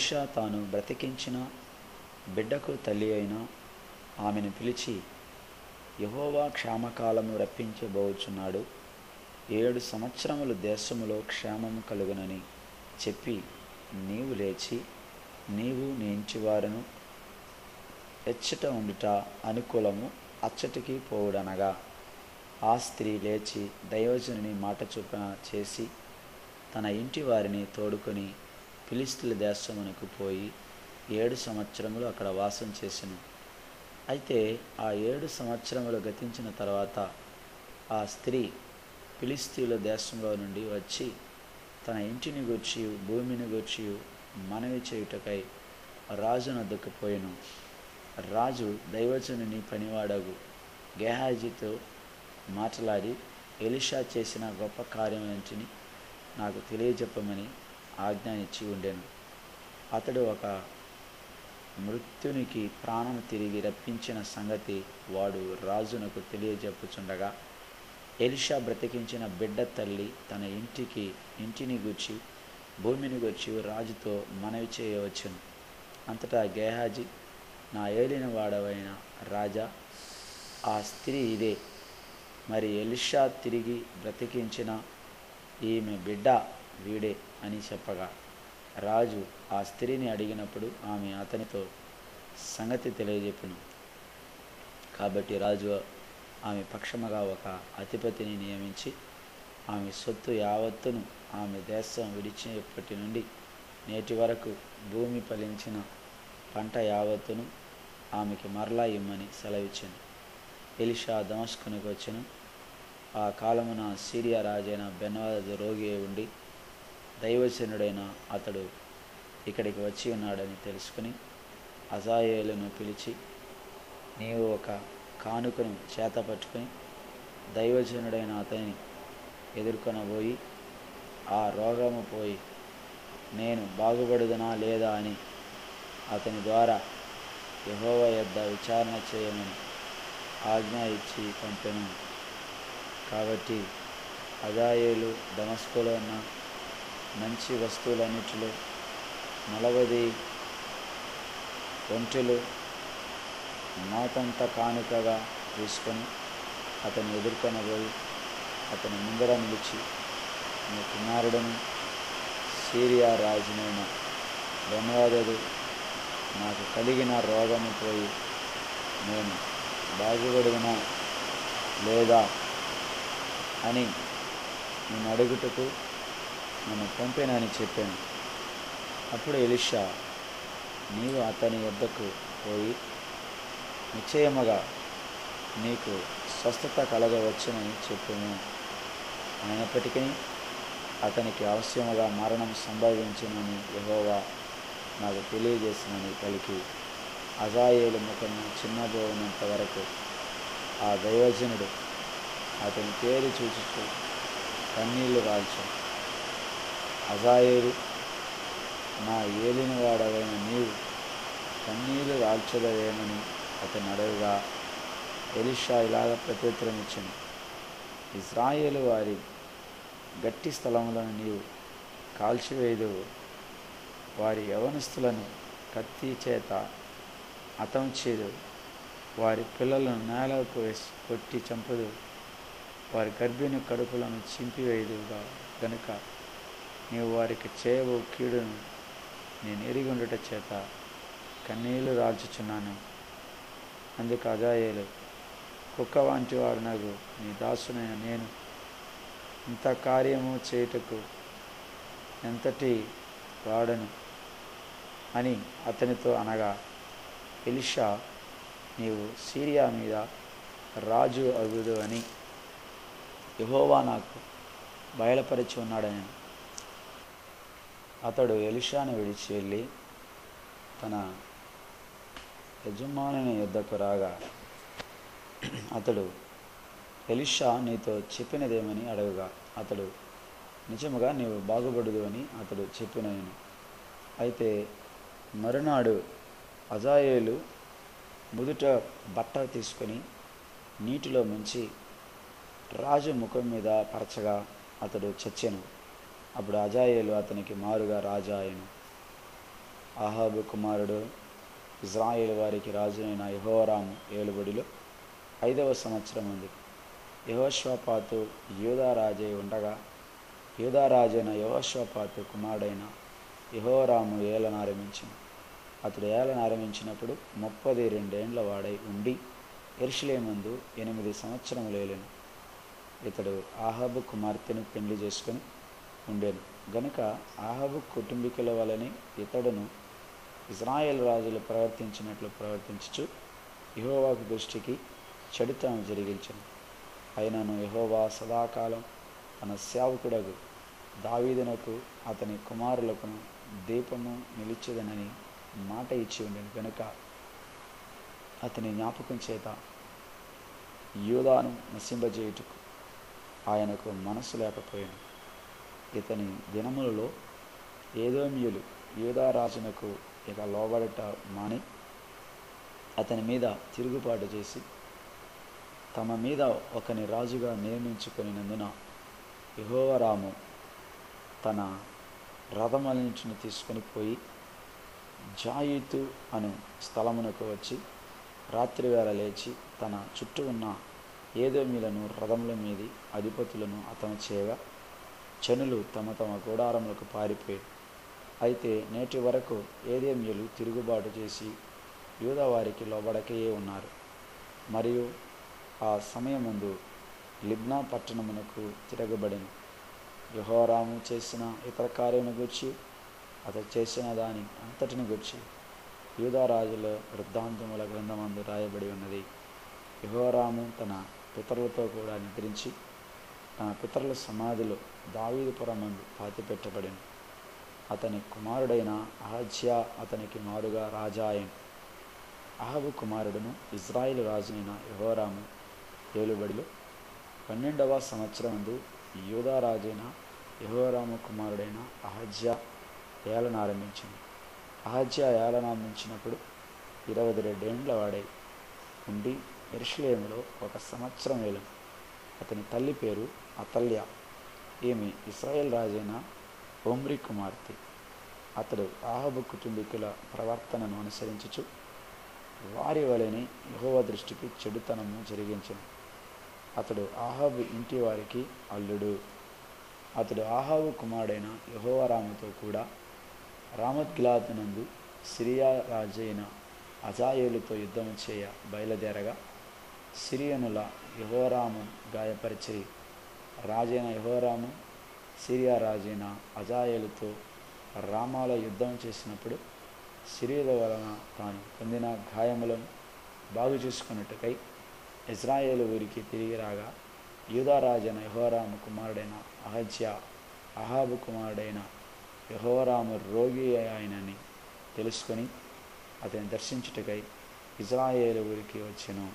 Elisha తాను బ్రతికించిన బిడ్డకు తల్లి అయిన ఆమెను పిలిచి, యెహోవా క్షేమకాలము రప్పించబోచున్నాడు, 7 సంవత్సరములు దేశములో క్షేమము కలుగునని చెప్పి, నీవు లేచి నీవు నీ ఇంటివారును ఎచ్చట ఉండుట అనుకూలము, అచ్చటికి పోవుడనగా, ఆ స్త్రీ లేచి దైవజనుని మాట చొప్పున చేసి తన ఇంటి వారిని తోడుకొని ఫిలిష్తీయుల దేశమునకు పోయి 7 సంవత్సరములు అక్కడ వాసం చేసెను. అయితే ఆ 7 సంవత్సరములు గతించిన తర్వాత ఆ స్త్రీ ఫిలిష్తీయుల దేశంలో నుండి వచ్చి తన ఇంటిని గూర్చి భూమిని గూర్చి మనవి చేయుటకై రాజునొద్దకు పోయెను. రాజు దైవజనుని పనివాడగు గేహాజీతో మాట్లాడి, ఎలీషా చేసిన గొప్ప కార్యములన్నిటిని నాకు తెలియజెప్పమని ఆజ్ఞ ఇచ్చి ఉండెను. అతడు ఒక మృత్యునికి ప్రాణం తిరిగి రప్పించిన సంగతి వాడు రాజునకు తెలియజెప్పుచుండగా, ఎలీషా బ్రతికించిన బిడ్డ తల్లి తన ఇంటిని గూర్చి భూమిని గూర్చి రాజుతో మనవి చేయవచ్చును. అంతటా గేహాజీ, నా ఏలిన వాడవైన రాజా, ఆ స్త్రీ ఇదే, మరి ఎలీషా తిరిగి బ్రతికించిన ఈమె బిడ్డ వీడే అని చెప్పగా, రాజు ఆ స్త్రీని అడిగినప్పుడు ఆమె అతనితో సంగతి తెలియజెప్పును. కాబట్టి రాజు ఆమె పక్షముగా ఒక అధిపతిని నియమించి ఆమె సొత్తు యావత్తును, ఆమె దేశం విడిచినప్పటి నుండి నేటి వరకు భూమి ఫలించిన పంట యావత్తును ఆమెకి మరలా ఇమ్మని సెలవిచ్చాను. ఎలీషా దమస్కునికి వచ్చెను. ఆ కాలమున సిరియా రాజైన బెన్హదదు రోగి ఉండి దైవజనుడైన అతడు ఇక్కడికి వచ్చి ఉన్నాడని తెలుసుకుని హజాయేలును పిలిచి, నీవు ఒక కానుకను చేతపట్టుకుని దైవజనుడైన అతనిని ఎదుర్కొనబోయి, ఆ రోగము పోయి నేను బాగుపడుదునా లేదా అని అతని ద్వారా యెహోవా యొద్ద విచారణ చేయమని ఆజ్ఞ ఇచ్చి పంపెను. కాబట్టి హజాయేలు దమస్కులో ఉన్న మంచి వస్తువులన్నిటిలో 40 ఒంటెలు మోతంత కానుకగా తీసుకొని అతను ఎదుర్కొనబోయి అతని ముందర నిలిచి, నీ కుమారుడను సిరియా రాజునైన బెన్హదదు నాకు కలిగిన రోగము పోయి నేను బాగుపడుదునా లేదా అని నేను అడుగుటకు నన్ను పంపెనని చెప్పాను. అప్పుడు ఎలీషా, నీవు అతని వద్దకు పోయి నిశ్చయముగా నీకు స్వస్థత కలగవచ్చునని చెప్పును. అయినప్పటికీ అతనికి అవశ్యముగా మరణం సంభవించునని యెహోవా నాకు తెలియజేసినని పలికి, హజాయేలు ముఖము చిన్నబోనంత వరకు ఆ దైవజనుడు అతని పేరు చూచుచు కన్నీళ్లు రాల్చు. హజాయేలు, నా ఏలినవాడవైన నీవు కన్నీళ్లు రాల్చదవేమని అతను అడగగా, ఎలీషా ఇలాగ ప్రత్యుత్తరం ఇచ్చాను, ఇశ్రాయేలు వారి గట్టి స్థలములను నీవు కాల్చివేయుదువు, వారి యవనస్తులను కత్తి చేత హతముచేదు, వారి పిల్లలను నేలకు వేసి కొట్టి చంపదు, వారి గర్భిణి కడుపులను చింపివేయుదుగా గనుక నీవు వారికి చేయబో కీడును నేను ఎరిగుండుట చేత కన్నీళ్లు రాల్చుచున్నాను. అందుకు హజాయేలు, కుక్క వంటి వారునగు నీ దాసునైన నేను ఇంత కార్యము చేయుటకు ఎంతటి వాడను అని అతనితో అనగా, ఎలీషా, నీవు సిరియా మీద రాజు అగుదు అని యెహోవా నాకు బయలుపరిచి ఉన్నాడని. అతడు ఎలీషాను విడిచి వెళ్ళి తన యజమానుని యొద్దకు రాగా, అతడు ఎలీషా నీతో చెప్పినదేమని అడగగా, అతడు నిజముగా నీవు బాగుపడదు అని అతడు చెప్పినను. అయితే మరునాడు హజాయేలు ముదుట బట్ట తీసుకొని నీటిలో ముంచి రాజు ముఖం మీద పరచగా అతడు చచ్చెను. అప్పుడు హజాయేలు అతనికి మారుగా రాజా అయ్యెను. అహాబు కుమారుడు ఇజ్రాయేలు వారికి రాజునైన యెహోరాము ఏలుబడిలో 5వ సంవత్సరం ఉంది. యెహోషాపాతు యూదా రాజై ఉండగా యూదా రాజైన యెహోషాపాతు కుమారుడైన యెహోరాము ఏలనారంభించింది. అతడు ఏలనారంభించినప్పుడు 32 ఏండ్ల వాడై ఉండి యెరూషలేమందు 8 సంవత్సరములు ఏలెను. ఇతడు అహాబు కుమార్తెను పెండ్లి చేసుకొని ఉండెను గనుక అహాబు కుటుంబీకుల వలనే ఇతడును ఇజ్రాయేల్ రాజులు ప్రవర్తించినట్లు ప్రవర్తించుచు యెహోవాకు దృష్టికి చెడుతనం జరిగించెను. అయినను యెహోవా సదాకాలం తన సేవకుడగు దావీదునకు అతని కుమారులకును దీపము నిలిచెదనని మాట ఇచ్చి ఉండెను గనుక అతని జ్ఞాపకం చేత యూదాను నశింపజేయుటకు ఆయనకు మనస్సు లేకపోయాను. ఇతని దినములలో ఏదోమ్యులు యూదా రాజునకు ఇక లోబడట మాని అతని మీద తిరుగుబాటు చేసి తమ మీద ఒకని రాజుగా నియమించుకొనినందున యెహోరాము తన రథములన్నిటిని తీసుకొని పోయి జాయితు అను స్థలమునకు వచ్చి రాత్రివేళ లేచి తన చుట్టూ ఉన్న ఏదోమ్యులను రథముల మీది అధిపతులను హతము చేయగా జనులు తమ తమ గుడారములకు పారిపోయారు. అయితే నేటి వరకు ఏదోమ్యులు తిరుగుబాటు చేసి యూదా వారికి లోబడకయే ఉన్నారు. మరియు ఆ సమయమందు లిబ్నా పట్టణమునకు తిరగబడెను. యెహోరాము చేసిన ఇతర కార్యమును గూర్చి అతడు చేసిన దాని అంతటిని గూర్చి యూదా రాజుల వృత్తాంతముల గ్రంథమందు రాయబడి ఉన్నది. యెహోరాము తన పితరులతో కూడా నిద్రించి తన పితరుల సమాధిలో దావీదుపురమందు పాతిపెట్టబడెను. అతని కుమారుడైన అహజ్యా అతనికి మారుగా రాజా అయెను. అహాబు కుమారుడును ఇజ్రాయేలు రాజునైన యెహోరాము ఏలుబడిలో 12వ సంవత్సరమందు యూదా రాజైన యెహోరాము కుమారుడైన అహజ్యా ఏలనారంభించింది. అహజ్యా ఏలనారంభించినప్పుడు 22 ఏండ్ల వాడై ఉండి యెరూషలేములో 1 సంవత్సరం ఏలెను. అతని తల్లి పేరు అతల్యా. ఈమె ఇశ్రాయేల్ రాజైన ఒమ్రీ కుమార్తె. అతడు అహాబు కుటుంబీకుల ప్రవర్తనను అనుసరించుచు వారి వలెనే యెహోవా దృష్టికి చెడుతనము జరిగించెను. అతడు అహాబు ఇంటి వారికి అల్లుడు. అతడు అహాబు కుమారుడైన యెహోరాముతో కూడా రామోత్గిలాదునందు సిరియా రాజైన హజాయేలుతో యుద్ధము చేయ బయలుదేరగా సిరియనుల యెహోరాము గాయపరిచి రాజైన యెహోరాము సిరియా రాజైన హజాయేలుతో రామాలో యుద్ధం చేసినప్పుడు సిరియల వలన తాను పొందిన గాయములను బాగు చేసుకున్నట్టుకై ఇజ్రాయేలు ఊరికి తిరిగి రాగా యూదా రాజైన యెహోరాము కుమారుడైన అహజ్యా అహాబు కుమారుడైన యెహోరాము రోగి ఆయనని తెలుసుకొని అతని దర్శించుటకై ఇజ్రాయేలు ఊరికి వచ్చెను.